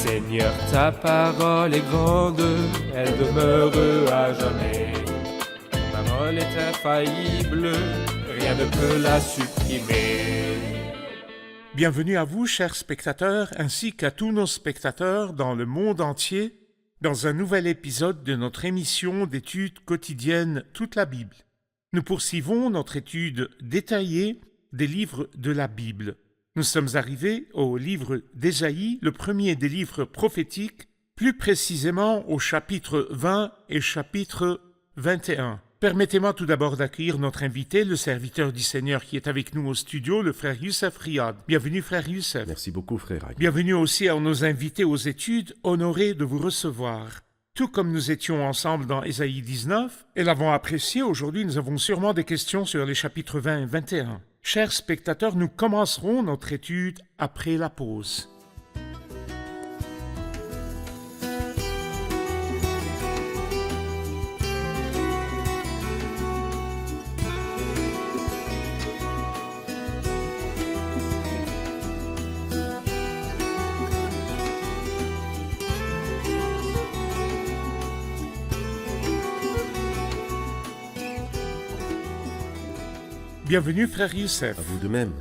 Seigneur, ta parole est grande, elle demeure à jamais. Ta parole est infaillible, rien ne peut la supprimer. Bienvenue à vous, chers spectateurs, ainsi qu'à tous nos spectateurs dans le monde entier, dans un nouvel épisode de notre émission d'études quotidiennes Toute la Bible. Nous poursuivons notre étude détaillée des livres de la Bible. Nous sommes arrivés au livre d'Ésaïe, le premier des livres prophétiques, plus précisément au chapitre 20 et chapitre 21. Permettez-moi tout d'abord d'accueillir notre invité, le serviteur du Seigneur qui est avec nous au studio, le frère Youssef Riyad. Bienvenue, frère Youssef. Merci beaucoup, frère. Bienvenue aussi à nos invités aux études, honorés de vous recevoir. Tout comme nous étions ensemble dans Ésaïe 19 et l'avons apprécié, aujourd'hui nous avons sûrement des questions sur les chapitres 20 et 21. Chers spectateurs, nous commencerons notre étude après la pause. Bienvenue, frère Youssef. À vous de même.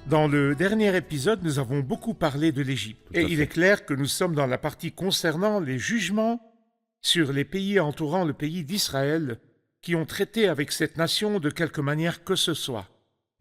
Dans le dernier épisode, nous avons beaucoup parlé de l'Égypte. Et il est clair que nous sommes dans la partie concernant les jugements sur les pays entourant le pays d'Israël qui ont traité avec cette nation de quelque manière que ce soit.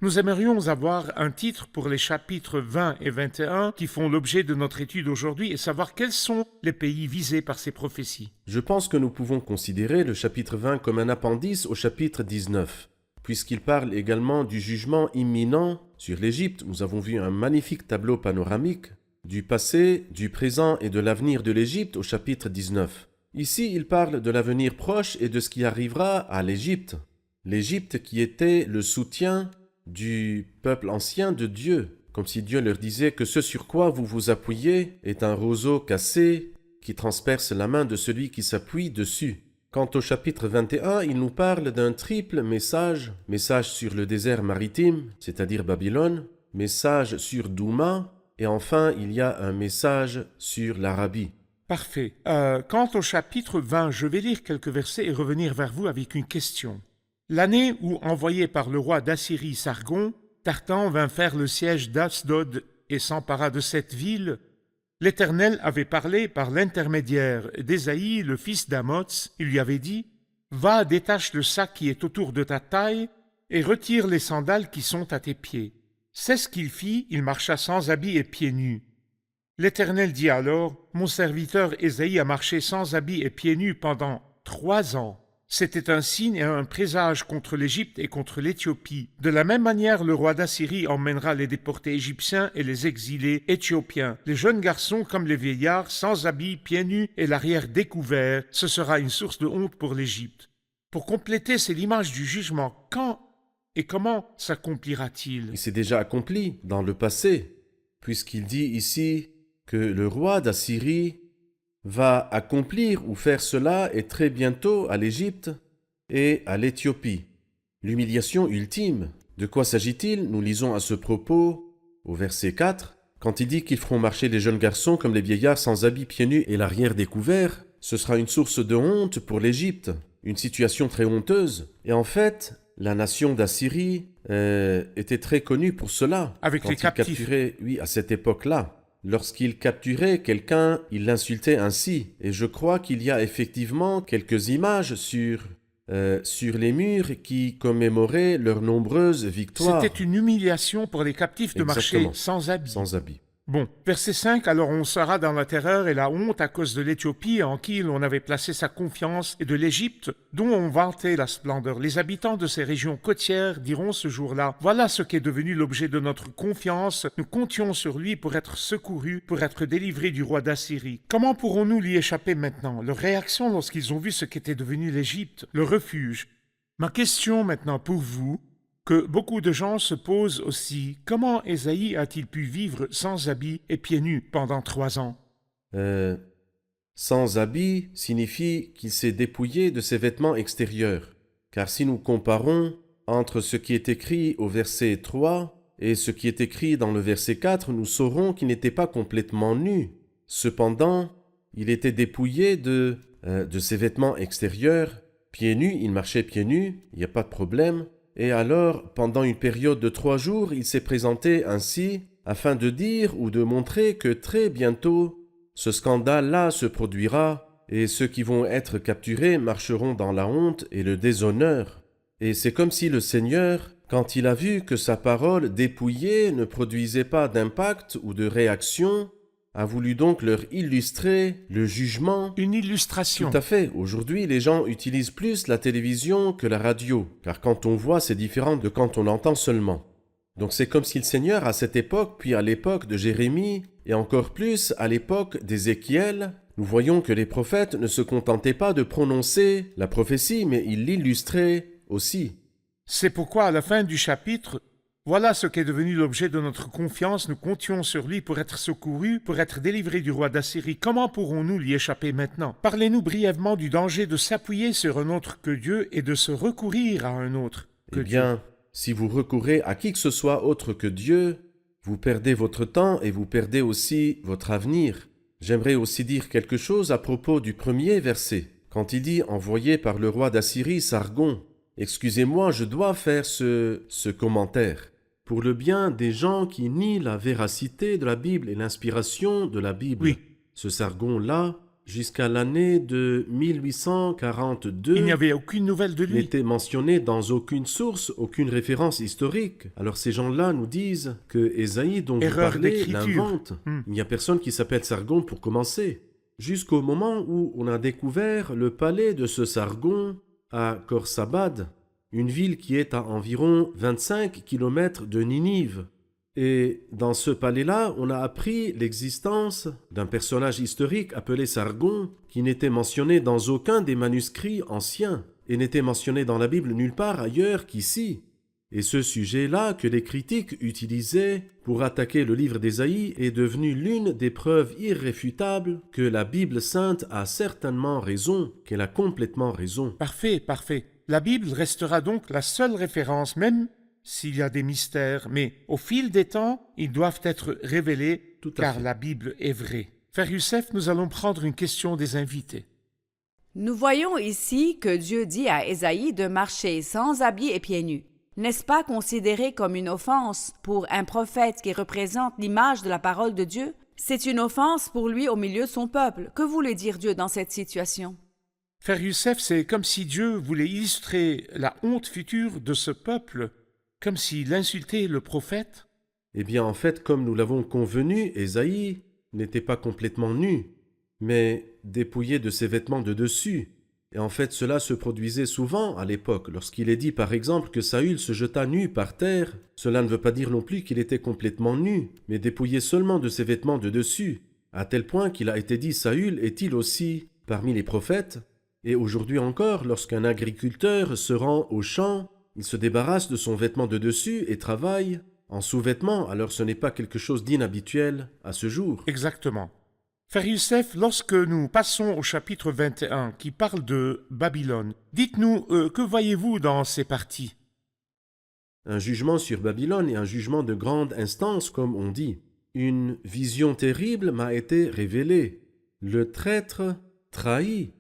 Nous aimerions avoir un titre pour les chapitres 20 et 21 qui font l'objet de notre étude aujourd'hui et savoir quels sont les pays visés par ces prophéties. Je pense que nous pouvons considérer le chapitre 20 comme un appendice au chapitre 19. Puisqu'il parle également du jugement imminent sur l'Égypte. Nous avons vu un magnifique tableau panoramique du passé, du présent et de l'avenir de l'Égypte au chapitre 19. Ici, il parle de l'avenir proche et de ce qui arrivera à l'Égypte. L'Égypte qui était le soutien du peuple ancien de Dieu, comme si Dieu leur disait que ce sur quoi vous vous appuyez est un roseau cassé qui transperce la main de celui qui s'appuie dessus. Quant au chapitre 21, il nous parle d'un triple message. Message sur le désert maritime, c'est-à-dire Babylone, message sur Douma, et enfin il y a un message sur l'Arabie. Parfait. Quant au chapitre 20, je vais lire quelques versets et revenir vers vous avec une question. L'année où, envoyé par le roi d'Assyrie Sargon, Tartan vint faire le siège d'Asdod et s'empara de cette ville, l'Éternel avait parlé par l'intermédiaire d'Ésaïe, le fils d'Amoz. Il lui avait dit « Va, détache le sac qui est autour de ta taille et retire les sandales qui sont à tes pieds. » C'est ce qu'il fit, il marcha sans habits et pieds nus. L'Éternel dit alors « Mon serviteur Ésaïe a marché sans habits et pieds nus pendant 3 ans. » C'était un signe et un présage contre l'Égypte et contre l'Éthiopie. De la même manière, le roi d'Assyrie emmènera les déportés égyptiens et les exilés éthiopiens, les jeunes garçons comme les vieillards, sans habits, pieds nus et l'arrière découvert. Ce sera une source de honte pour l'Égypte. Pour compléter, c'est l'image du jugement. Quand et comment s'accomplira-t-il? Il s'est déjà accompli dans le passé, puisqu'il dit ici que le roi d'Assyrie va accomplir ou faire cela et très bientôt à l'Égypte et à l'Éthiopie. L'humiliation ultime. De quoi s'agit-il? Nous lisons à ce propos au verset 4, quand il dit qu'ils feront marcher les jeunes garçons comme les vieillards sans habits, pieds nus et l'arrière découvert. Ce sera une source de honte pour l'Égypte, une situation très honteuse. Et en fait, la nation d'Assyrie était très connue pour cela. Avec les captifs. Capturait, oui, à cette époque-là. Lorsqu'il capturait quelqu'un, il l'insultait ainsi. Et je crois qu'il y a effectivement quelques images sur les murs qui commémoraient leurs nombreuses victoires. C'était une humiliation pour les captifs de Exactement. marcher sans habits. Sans habits. Bon, verset 5, alors on sera dans la terreur et la honte à cause de l'Éthiopie en qui l'on avait placé sa confiance et de l'Égypte dont on vantait la splendeur. Les habitants de ces régions côtières diront ce jour-là, voilà ce qu'est devenu l'objet de notre confiance, nous comptions sur lui pour être secourus, pour être délivrés du roi d'Assyrie. Comment pourrons-nous lui échapper maintenant? Leur réaction lorsqu'ils ont vu ce qu'était devenu l'Égypte, le refuge. Ma question maintenant pour vous, que beaucoup de gens se posent aussi. Comment Ésaïe a-t-il pu vivre sans habits et pieds nus pendant 3 ans? Sans habits signifie qu'il s'est dépouillé de ses vêtements extérieurs. Car si nous comparons entre ce qui est écrit au verset 3 et ce qui est écrit dans le verset 4, nous saurons qu'il n'était pas complètement nu. Cependant, il était dépouillé de ses vêtements extérieurs, pieds nus, il marchait pieds nus, il n'y a pas de problème. Et alors, pendant une période de 3 jours, il s'est présenté ainsi, afin de dire ou de montrer que très bientôt, ce scandale-là se produira, et ceux qui vont être capturés marcheront dans la honte et le déshonneur. Et c'est comme si le Seigneur, quand il a vu que sa parole dépouillée ne produisait pas d'impact ou de réaction, a voulu donc leur illustrer le jugement. Une illustration. Tout à fait. Aujourd'hui, les gens utilisent plus la télévision que la radio, car quand on voit, c'est différent de quand on entend seulement. Donc c'est comme si le Seigneur, à cette époque, puis à l'époque de Jérémie, et encore plus à l'époque d'Ézéchiel, nous voyons que les prophètes ne se contentaient pas de prononcer la prophétie, mais ils l'illustraient aussi. C'est pourquoi à la fin du chapitre, voilà ce qu'est devenu l'objet de notre confiance. Nous comptions sur lui pour être secourus, pour être délivrés du roi d'Assyrie. Comment pourrons-nous l'y échapper maintenant? Parlez-nous brièvement du danger de s'appuyer sur un autre que Dieu et de se recourir à un autre que Eh bien, si vous recourez à qui que ce soit autre que Dieu, vous perdez votre temps et vous perdez aussi votre avenir. J'aimerais aussi dire quelque chose à propos du premier verset, quand il dit « envoyé par le roi d'Assyrie, Sargon ». Excusez-moi, je dois faire ce commentaire. Pour le bien des gens qui nient la véracité de la Bible et l'inspiration de la Bible. Oui. Ce Sargon-là, jusqu'à l'année de 1842, il n'y avait aucune nouvelle de lui. n'était mentionné dans aucune source, aucune référence historique. Alors ces gens-là nous disent que Ésaïe dont vous Erreur parlez d'écriture. l'invente. Hmm. Il n'y a personne qui s'appelle Sargon pour commencer. Jusqu'au moment où on a découvert le palais de ce Sargon à Khorsabad, une ville qui est à environ 25 km de Ninive. Et dans ce palais-là, on a appris l'existence d'un personnage historique appelé Sargon, qui n'était mentionné dans aucun des manuscrits anciens, et n'était mentionné dans la Bible nulle part ailleurs qu'ici. Et ce sujet-là que les critiques utilisaient pour attaquer le livre d'Ésaïe est devenu l'une des preuves irréfutables que la Bible sainte a certainement raison, qu'elle a complètement raison. Parfait, parfait. La Bible restera donc la seule référence, même s'il y a des mystères, mais au fil des temps, ils doivent être révélés, Tout à car fait. la Bible est vraie. Frère Youssef, nous allons prendre une question des invités. Nous voyons ici que Dieu dit à Ésaïe de marcher sans habits et pieds nus. N'est-ce pas considéré comme une offense pour un prophète qui représente l'image de la parole de Dieu? C'est une offense pour lui au milieu de son peuple. Que voulait dire Dieu dans cette situation? Frère Youssef, c'est comme si Dieu voulait illustrer la honte future de ce peuple, comme s'il insultait le prophète. Eh bien, en fait, comme nous l'avons convenu, Ésaïe n'était pas complètement nu, mais dépouillé de ses vêtements de dessus. Et en fait, cela se produisait souvent à l'époque. Lorsqu'il est dit, par exemple, que Saül se jeta nu par terre, cela ne veut pas dire non plus qu'il était complètement nu, mais dépouillé seulement de ses vêtements de dessus, à tel point qu'il a été dit, Saül est-il aussi parmi les prophètes? Et aujourd'hui encore, lorsqu'un agriculteur se rend au champ, il se débarrasse de son vêtement de dessus et travaille en sous-vêtements, alors ce n'est pas quelque chose d'inhabituel à ce jour. Exactement. Frère Youssef, lorsque nous passons au chapitre 21 qui parle de Babylone, dites-nous, que voyez-vous dans ces parties? Un jugement sur Babylone et un jugement de grande instance, comme on dit. Une vision terrible m'a été révélée. Le traître trahit.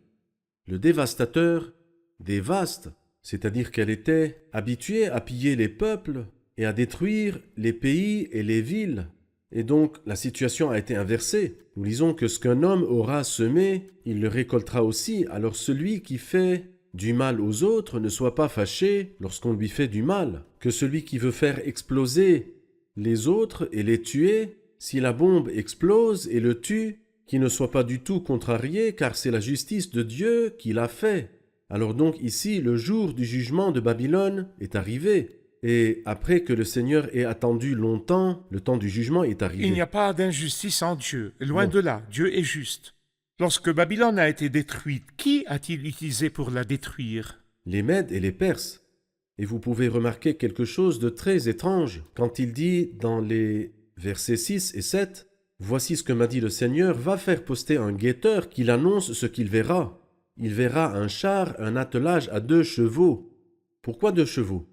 Le dévastateur dévaste, c'est-à-dire qu'elle était habituée à piller les peuples et à détruire les pays et les villes. Et donc, la situation a été inversée. Nous lisons que ce qu'un homme aura semé, il le récoltera aussi. Alors celui qui fait du mal aux autres ne soit pas fâché lorsqu'on lui fait du mal. Que celui qui veut faire exploser les autres et les tuer, si la bombe explose et le tue, qu'il ne soit pas du tout contrarié, car c'est la justice de Dieu qui l'a fait. Alors donc ici, le jour du jugement de Babylone est arrivé. Et après que le Seigneur ait attendu longtemps, le temps du jugement est arrivé. Il n'y a pas d'injustice en Dieu. Loin Non. de là, Dieu est juste. Lorsque Babylone a été détruite, qui a-t-il utilisé pour la détruire? Les Mèdes et les Perses. Et vous pouvez remarquer quelque chose de très étrange quand il dit dans les versets 6 et 7, « Voici ce que m'a dit le Seigneur, va faire poster un guetteur qu'il annonce ce qu'il verra. Il verra un char, un attelage à 2 chevaux. » Pourquoi 2 chevaux?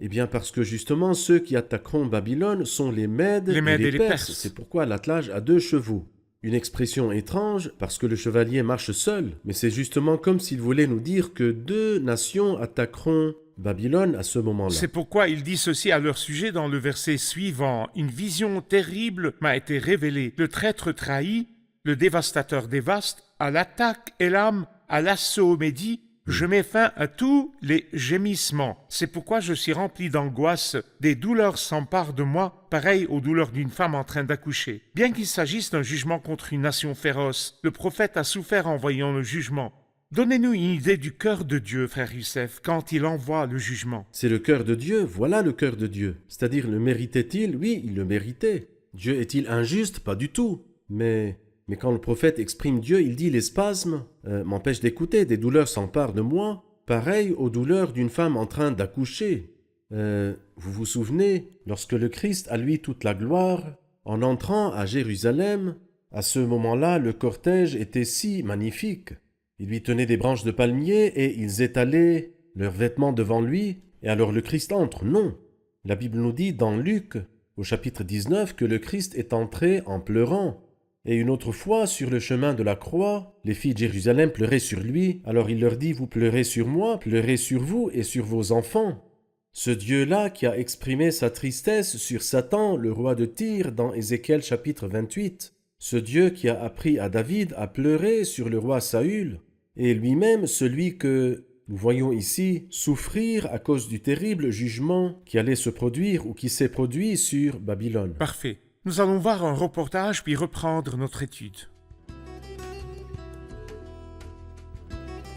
Eh bien parce que justement ceux qui attaqueront Babylone sont les Mèdes, Les Mèdes et et les les Perses. Perses. C'est pourquoi l'attelage a 2 chevaux. Une expression étrange parce que le chevalier marche seul, mais c'est justement comme s'il voulait nous dire que deux nations attaqueront Babylone à ce moment-là. C'est pourquoi il dit ceci à leur sujet dans le verset suivant. Une vision terrible m'a été révélée. Le traître trahit, le dévastateur dévaste, à l'attaque Élam, à l'assaut Médie, je mets fin à tous les gémissements. C'est pourquoi je suis rempli d'angoisse. Des douleurs s'emparent de moi, pareilles aux douleurs d'une femme en train d'accoucher. Bien qu'il s'agisse d'un jugement contre une nation féroce, le prophète a souffert en voyant le jugement. Donnez-nous une idée du cœur de Dieu, frère Youssef, quand il envoie le jugement. C'est le cœur de Dieu, voilà le cœur de Dieu. C'est-à-dire, le méritait-il? Oui, il le méritait. Dieu est-il injuste? Pas du tout. Mais quand le prophète exprime Dieu, il dit « Les spasmes m'empêchent d'écouter, des douleurs s'emparent de moi, pareil aux douleurs d'une femme en train d'accoucher. » Vous vous souvenez, lorsque le Christ a lui toute la gloire, en entrant à Jérusalem, à ce moment-là, le cortège était si magnifique. Ils lui tenaient des branches de palmier et ils étalaient leurs vêtements devant lui, et alors le Christ entre. Non. La Bible nous dit dans Luc, au chapitre 19, que le Christ est entré en pleurant. Et une autre fois, sur le chemin de la croix, les filles de Jérusalem pleuraient sur lui. Alors il leur dit, vous pleurez sur moi, pleurez sur vous et sur vos enfants. Ce Dieu-là qui a exprimé sa tristesse sur Satan, le roi de Tyr, dans Ézéchiel chapitre 28. Ce Dieu qui a appris à David à pleurer sur le roi Saül, et lui-même celui que nous voyons ici souffrir à cause du terrible jugement qui allait se produire ou qui s'est produit sur Babylone. Parfait. Nous allons voir un reportage puis reprendre notre étude.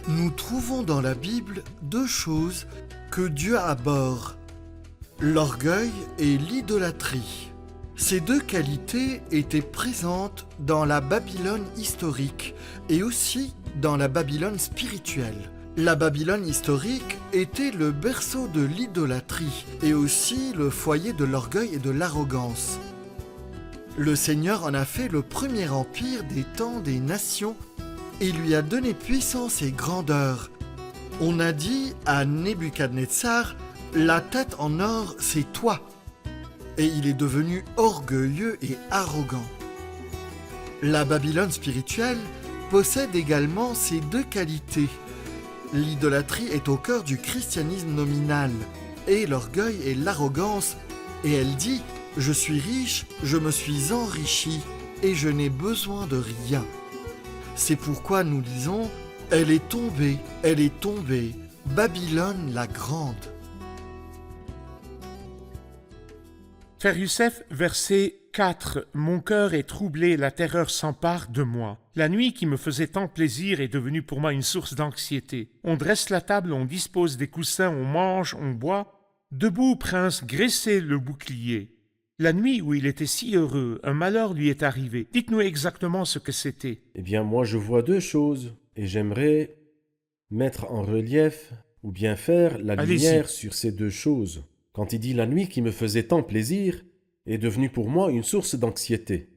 Nous trouvons dans la Bible deux choses que Dieu abhorre, l'orgueil et l'idolâtrie. Ces deux qualités étaient présentes dans la Babylone historique et aussi dans la Babylone spirituelle. La Babylone historique était le berceau de l'idolâtrie et aussi le foyer de l'orgueil et de l'arrogance. Le Seigneur en a fait le premier empire des temps des nations et lui a donné puissance et grandeur. On a dit à Nebuchadnezzar, la tête en or, c'est toi. Et il est devenu orgueilleux et arrogant. La Babylone spirituelle possède également ces deux qualités. L'idolâtrie est au cœur du christianisme nominal, et l'orgueil et l'arrogance, et elle dit « Je suis riche, je me suis enrichi, et je n'ai besoin de rien. » C'est pourquoi nous disons « Elle est tombée, Babylone la grande. » Frère Youssef, verset 4. Mon cœur est troublé, la terreur s'empare de moi. La nuit qui me faisait tant plaisir est devenue pour moi une source d'anxiété. On dresse la table, on dispose des coussins, on mange, on boit. Debout, prince, graissez le bouclier. La nuit où il était si heureux, un malheur lui est arrivé. Dites-nous exactement ce que c'était. Eh bien, moi, je vois deux choses, et j'aimerais mettre en relief, ou bien faire la lumière sur ces deux choses. Quand il dit « la nuit qui me faisait tant plaisir » est devenue pour moi une source d'anxiété.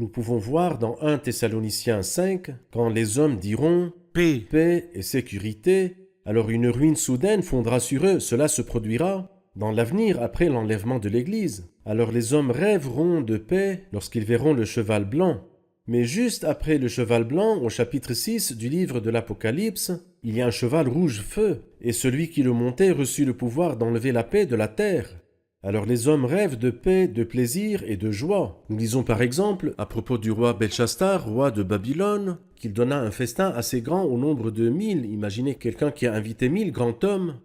Nous pouvons voir dans 1 Thessaloniciens 5, quand les hommes diront « paix et sécurité », alors une ruine soudaine fondra sur eux, cela se produira dans l'avenir après l'enlèvement de l'Église. Alors les hommes rêveront de paix lorsqu'ils verront le cheval blanc. Mais juste après le cheval blanc, au chapitre 6 du livre de l'Apocalypse, il y a un cheval rouge feu, et celui qui le montait reçut le pouvoir d'enlever la paix de la terre. Alors les hommes rêvent de paix, de plaisir et de joie. Nous lisons par exemple, à propos du roi Belchassar, roi de Babylone, qu'il donna un festin assez grand au nombre de 1000. Imaginez quelqu'un qui a invité 1000 grands hommes,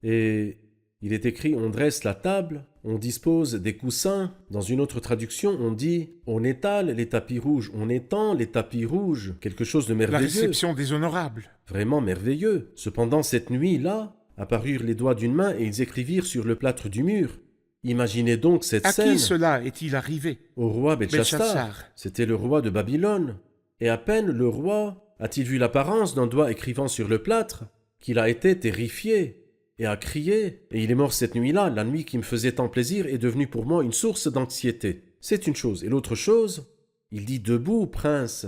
et il est écrit « on dresse la table ». On dispose des coussins. Dans une autre traduction, on dit « on étale les tapis rouges, on étend les tapis rouges ». Quelque chose de merveilleux. La réception déshonorable. Vraiment merveilleux. Cependant, cette nuit-là, apparurent les doigts d'une main et ils écrivirent sur le plâtre du mur. Imaginez donc cette scène. À qui cela est-il arrivé? Au roi Belchassar. C'était le roi de Babylone. Et à peine le roi a-t-il vu l'apparence d'un doigt écrivant sur le plâtre qu'il a été terrifié. Et a crié, et il est mort cette nuit-là. La nuit qui me faisait tant plaisir est devenue pour moi une source d'anxiété. C'est une chose. Et l'autre chose, il dit « Debout, prince,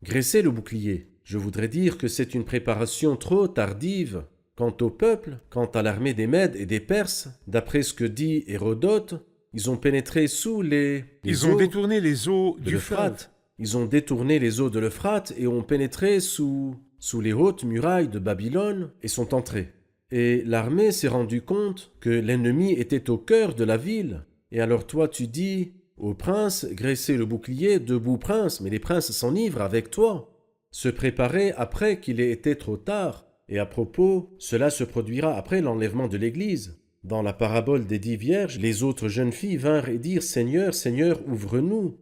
graissez le bouclier ». Je voudrais dire que c'est une préparation trop tardive. Quant au peuple, quant à l'armée des Mèdes et des Perses, d'après ce que dit Hérodote, ils ont pénétré sous les Ils ont détourné les eaux du fleuve. Ils ont détourné les eaux de l'Euphrate et ont pénétré sous les hautes murailles de Babylone et sont entrés. Et l'armée s'est rendue compte que l'ennemi était au cœur de la ville. Et alors toi tu dis au prince, graissez le bouclier, debout prince, mais les princes s'enivrent avec toi. Se préparer après qu'il ait été trop tard. Et à propos, cela se produira après l'enlèvement de l'Église. Dans la parabole des 10 vierges, les autres jeunes filles vinrent et dirent « Seigneur, Seigneur, ouvre-nous ».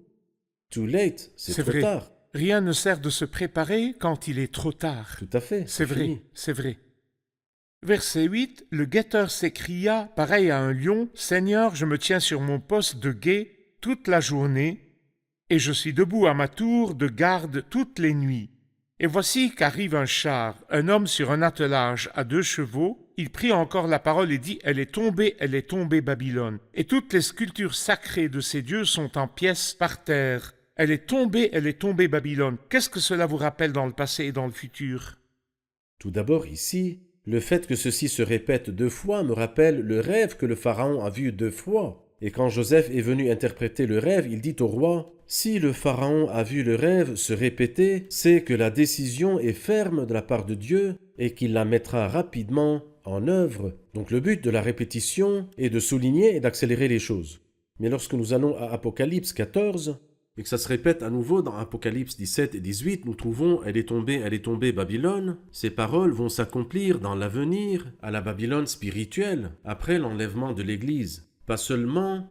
Too late, c'est trop vrai. tard. Rien ne sert de se préparer quand il est trop tard. Tout à fait. C'est vrai, fini. c'est vrai. Verset 8, le guetteur s'écria, pareil à un lion, « Seigneur, je me tiens sur mon poste de guet toute la journée, et je suis debout à ma tour de garde toutes les nuits. Et voici qu'arrive un char, un homme sur un attelage à 2 chevaux. Il prit encore la parole et dit, elle est tombée, Babylone. Et toutes les sculptures sacrées de ces dieux sont en pièces par terre. Elle est tombée, Babylone. » Qu'est-ce que cela vous rappelle dans le passé et dans le futur? Tout d'abord ici, le fait que ceci se répète 2 fois me rappelle le rêve que le Pharaon a vu 2 fois. Et quand Joseph est venu interpréter le rêve, il dit au roi, « Si le Pharaon a vu le rêve se répéter, c'est que la décision est ferme de la part de Dieu et qu'il la mettra rapidement en œuvre. » Donc le but de la répétition est de souligner et d'accélérer les choses. Mais lorsque nous allons à Apocalypse 14, et que ça se répète à nouveau dans Apocalypse 17 et 18, nous trouvons « Elle est tombée Babylone ». Ces paroles vont s'accomplir dans l'avenir à la Babylone spirituelle, après l'enlèvement de l'Église. Pas seulement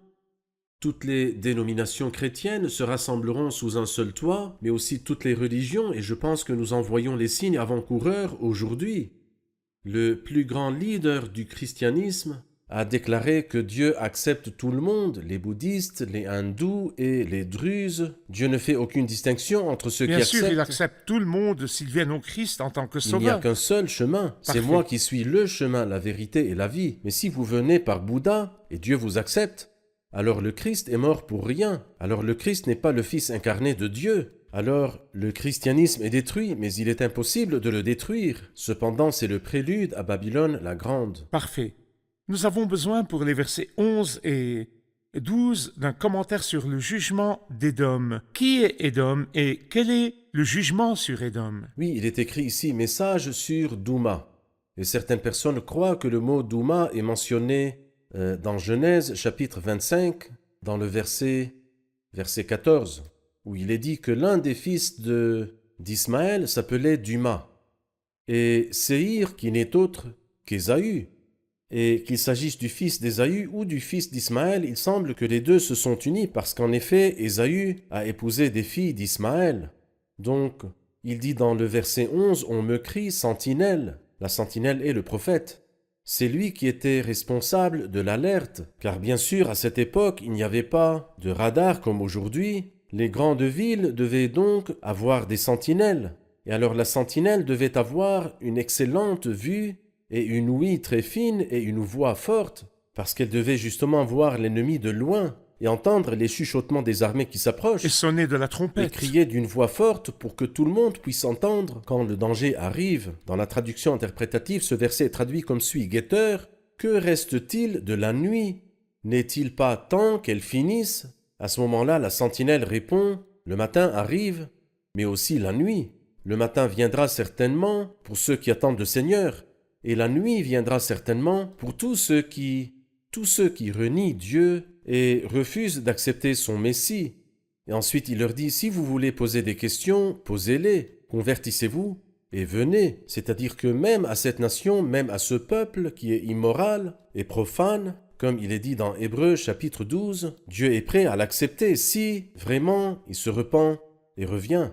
toutes les dénominations chrétiennes se rassembleront sous un seul toit, mais aussi toutes les religions, et je pense que nous en voyons les signes avant-coureurs aujourd'hui. Le plus grand leader du christianisme a déclaré que Dieu accepte tout le monde, les bouddhistes, les hindous et les druzes. Dieu ne fait aucune distinction entre ceux qui Bien sûr, acceptent. il accepte tout le monde s'ils viennent au Christ en tant que Il n'y sauveur. a qu'un seul chemin. C'est Parfait. moi qui suis le chemin, la vérité et la vie. Mais si vous venez par Bouddha et Dieu vous accepte, alors le Christ est mort pour rien. Alors le Christ n'est pas le Fils incarné de Dieu. Alors le christianisme est détruit, mais il est impossible de le détruire. Cependant, c'est le prélude à Babylone la Grande. Parfait. Nous avons besoin pour les versets 11 et 12 d'un commentaire sur le jugement d'Édom. Qui est Édom et quel est le jugement sur Édom? Oui, il est écrit ici « Message sur Douma ». Et certaines personnes croient que le mot Douma est mentionné dans Genèse chapitre 25, dans le verset 14, où il est dit que l'un des fils d'Ismaël s'appelait Duma, et Séhir qui n'est autre qu'Ésaü. Et qu'il s'agisse du fils d'Ésaü ou du fils d'Ismaël, il semble que les deux se sont unis parce qu'en effet, Ésaü a épousé des filles d'Ismaël. Donc, il dit dans le verset 11, « On me crie sentinelle ». La sentinelle est le prophète. C'est lui qui était responsable de l'alerte, car bien sûr, à cette époque, il n'y avait pas de radar comme aujourd'hui. Les grandes villes devaient donc avoir des sentinelles. Et alors la sentinelle devait avoir une excellente vue et une ouïe très fine et une voix forte, parce qu'elle devait justement voir l'ennemi de loin et entendre les chuchotements des armées qui s'approchent, Et sonner de la et trompette. crier d'une voix forte pour que tout le monde puisse entendre quand le danger arrive. Dans la traduction interprétative, ce verset est traduit comme suit. « Guetteur, que reste-t-il de la nuit? N'est-il pas temps qu'elle finisse ?» À ce moment-là, la sentinelle répond « Le matin arrive, mais aussi la nuit. Le matin viendra certainement pour ceux qui attendent le Seigneur, et la nuit viendra certainement pour tous ceux qui renient Dieu et refusent d'accepter son Messie. » Et ensuite il leur dit, si vous voulez poser des questions, posez-les, convertissez-vous et venez. C'est-à-dire que même à cette nation, même à ce peuple qui est immoral et profane, comme il est dit dans Hébreux chapitre 12, Dieu est prêt à l'accepter si vraiment il se repent et revient.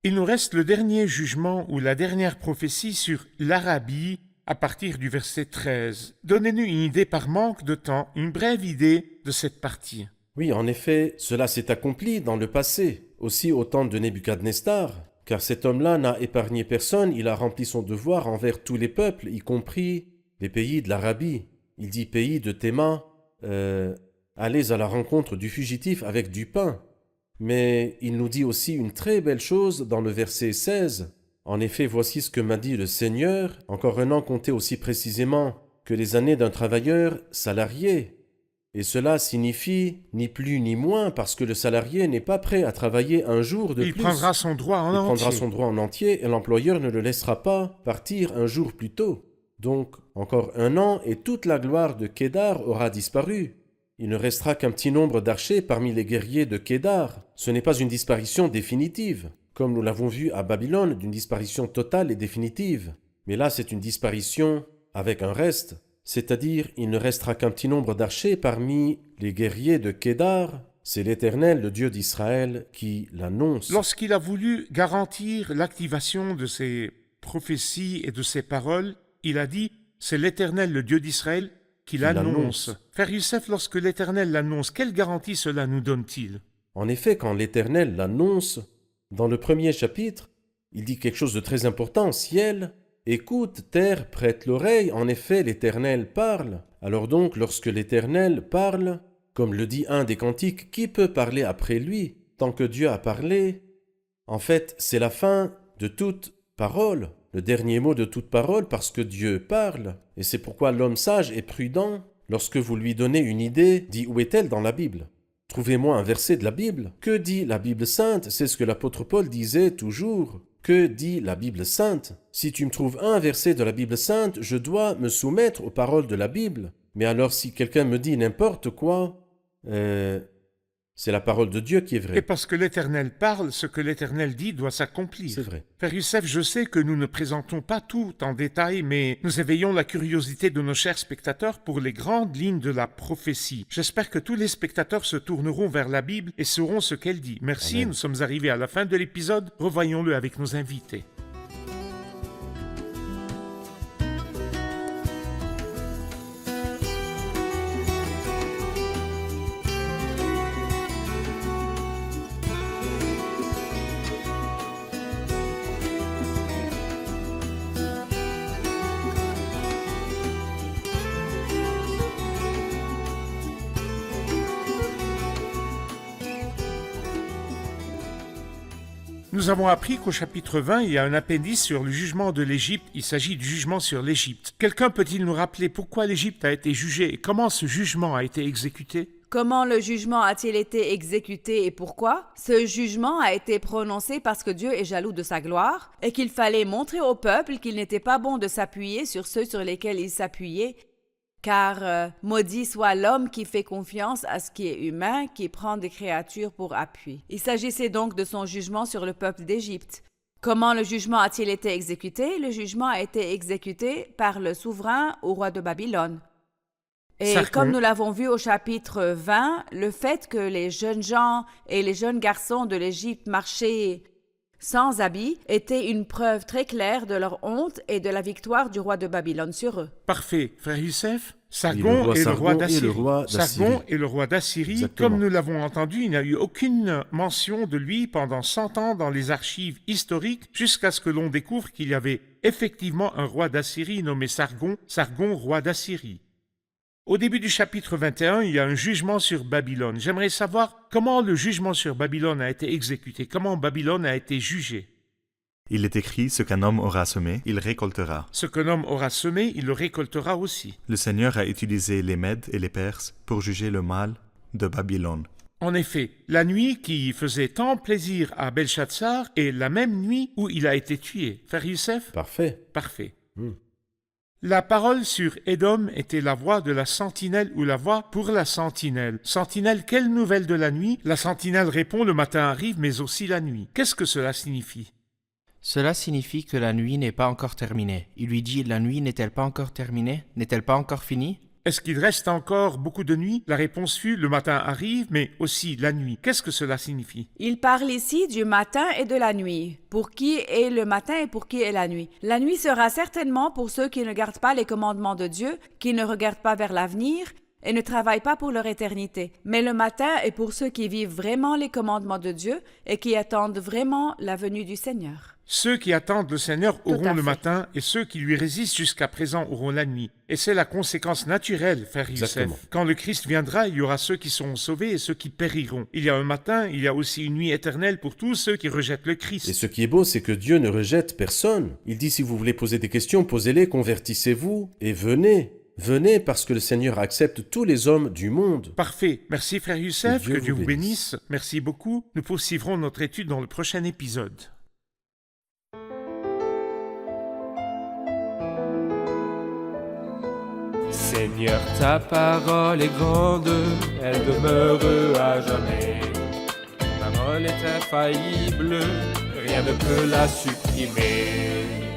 Il nous reste le dernier jugement ou la dernière prophétie sur l'Arabie à partir du verset 13. Donnez-nous une idée par manque de temps, une brève idée de cette partie. Oui, en effet, cela s'est accompli dans le passé, aussi au temps de Nebuchadnezzar, car cet homme-là n'a épargné personne, il a rempli son devoir envers tous les peuples, y compris les pays de l'Arabie. Il dit pays de Théma, allez à la rencontre du fugitif avec du pain. Mais il nous dit aussi une très belle chose dans le verset 16. En effet, voici ce que m'a dit le Seigneur, encore un an compté aussi précisément que les années d'un travailleur salarié. Et cela signifie ni plus ni moins parce que le salarié n'est pas prêt à travailler un jour de Il plus. prendra son droit en Il entier. prendra son droit en entier et l'employeur ne le laissera pas partir un jour plus tôt. Donc, encore 1 an et toute la gloire de Kédar aura disparu. Il ne restera qu'un petit nombre d'archers parmi les guerriers de Kédar. Ce n'est pas une disparition définitive, comme nous l'avons vu à Babylone, d'une disparition totale et définitive. Mais là, c'est une disparition avec un reste, c'est-à-dire il ne restera qu'un petit nombre d'archers parmi les guerriers de Kédar. C'est l'Éternel, le Dieu d'Israël, qui l'annonce. Lorsqu'il a voulu garantir l'activation de ses prophéties et de ses paroles, il a dit « C'est l'Éternel, le Dieu d'Israël, qui l'annonce ». Frère Youssef, lorsque l'Éternel l'annonce, quelle garantie cela nous donne-t-il? En effet, quand l'Éternel l'annonce, dans le 1er chapitre, il dit quelque chose de très important. « Ciel, écoute, terre, prête l'oreille. En effet, l'Éternel parle. » Alors donc, lorsque l'Éternel parle, comme le dit un des cantiques, qui peut parler après lui? Tant que Dieu a parlé, en fait, c'est la fin de toute parole, le dernier mot de toute parole, parce que Dieu parle. Et c'est pourquoi l'homme sage et prudent, lorsque vous lui donnez une idée, dit « Où est-elle dans la Bible ?» Trouvez-moi un verset de la Bible. Que dit la Bible sainte? C'est ce que l'apôtre Paul disait toujours. Que dit la Bible sainte? Si tu me trouves un verset de la Bible sainte, je dois me soumettre aux paroles de la Bible. Mais alors si quelqu'un me dit n'importe quoi, c'est la parole de Dieu qui est Et vraie. parce que l'Éternel parle, ce que l'Éternel dit doit s'accomplir. C'est vrai. Frère Youssef, je sais que nous ne présentons pas tout en détail, mais nous éveillons la curiosité de nos chers spectateurs pour les grandes lignes de la prophétie. J'espère que tous les spectateurs se tourneront vers la Bible et sauront ce qu'elle dit. Merci, Amen. Nous sommes arrivés à la fin de l'épisode. Revoyons-le avec nos invités. Nous avons appris qu'au chapitre 20, il y a un appendice sur le jugement de l'Égypte. Il s'agit du jugement sur l'Égypte. Quelqu'un peut-il nous rappeler pourquoi l'Égypte a été jugée et comment ce jugement a été exécuté? Comment le jugement a-t-il été exécuté et pourquoi? Ce jugement a été prononcé parce que Dieu est jaloux de sa gloire et qu'il fallait montrer au peuple qu'il n'était pas bon de s'appuyer sur ceux sur lesquels il s'appuyait, car maudit soit l'homme qui fait confiance à ce qui est humain, qui prend des créatures pour appui. Il s'agissait donc de son jugement sur le peuple d'Égypte. Comment le jugement a-t-il été exécuté? Le jugement a été exécuté par le souverain au roi de Babylone. Et Sargon. comme nous l'avons vu au chapitre 20, le fait que les jeunes gens et les jeunes garçons de l'Égypte marchaient sans habits était une preuve très claire de leur honte et de la victoire du roi de Babylone sur eux. Parfait. Frère Youssef, Et Sargon est le roi d'Assyrie. d'Assyrie. Sargon est le roi d'Assyrie. Exactement. Comme nous l'avons entendu, il n'y a eu aucune mention de lui pendant 100 ans dans les archives historiques jusqu'à ce que l'on découvre qu'il y avait effectivement un roi d'Assyrie nommé Sargon, Sargon roi d'Assyrie. Au début du chapitre 21, il y a un jugement sur Babylone. J'aimerais savoir comment le jugement sur Babylone a été exécuté, comment Babylone a été jugée. Il est écrit, ce qu'un homme aura semé, il récoltera. Ce qu'un homme aura semé, il le récoltera aussi. Le Seigneur a utilisé les Mèdes et les Perses pour juger le mal de Babylone. En effet, la nuit qui faisait tant plaisir à Belshazzar est la même nuit où il a été tué. Frère Youssef? Parfait. Parfait. Hmm. La parole sur Édom était la voix de la sentinelle ou la voix pour la sentinelle. Sentinelle, quelle nouvelle de la nuit? La sentinelle répond, le matin arrive, mais aussi la nuit. Qu'est-ce que cela signifie? Cela signifie que la nuit n'est pas encore terminée. Il lui dit, la nuit n'est-elle pas encore terminée? N'est-elle pas encore finie? Est-ce qu'il reste encore beaucoup de nuit? La réponse fut, le matin arrive, mais aussi la nuit. Qu'est-ce que cela signifie? Il parle ici du matin et de la nuit. Pour qui est le matin et pour qui est la nuit? La nuit sera certainement pour ceux qui ne gardent pas les commandements de Dieu, qui ne regardent pas vers l'avenir et ne travaillent pas pour leur éternité. Mais le matin est pour ceux qui vivent vraiment les commandements de Dieu et qui attendent vraiment la venue du Seigneur. Ceux qui attendent le Seigneur Tout auront à le fait. matin et ceux qui lui résistent jusqu'à présent auront la nuit. Et c'est la conséquence naturelle, frère Youssef. Exactement. Quand le Christ viendra, il y aura ceux qui seront sauvés et ceux qui périront. Il y a un matin, il y a aussi une nuit éternelle pour tous ceux qui rejettent le Christ. Et ce qui est beau, c'est que Dieu ne rejette personne. Il dit, si vous voulez poser des questions, posez-les, convertissez-vous et venez. Venez parce que le Seigneur accepte tous les hommes du monde. Parfait. Merci frère Youssef, Que Dieu que Dieu vous vous bénisse. bénisse. Merci beaucoup. Nous poursuivrons notre étude dans le prochain épisode. Seigneur, ta parole est grande, elle demeure à jamais. Ta parole est infaillible, rien ne peut la supprimer.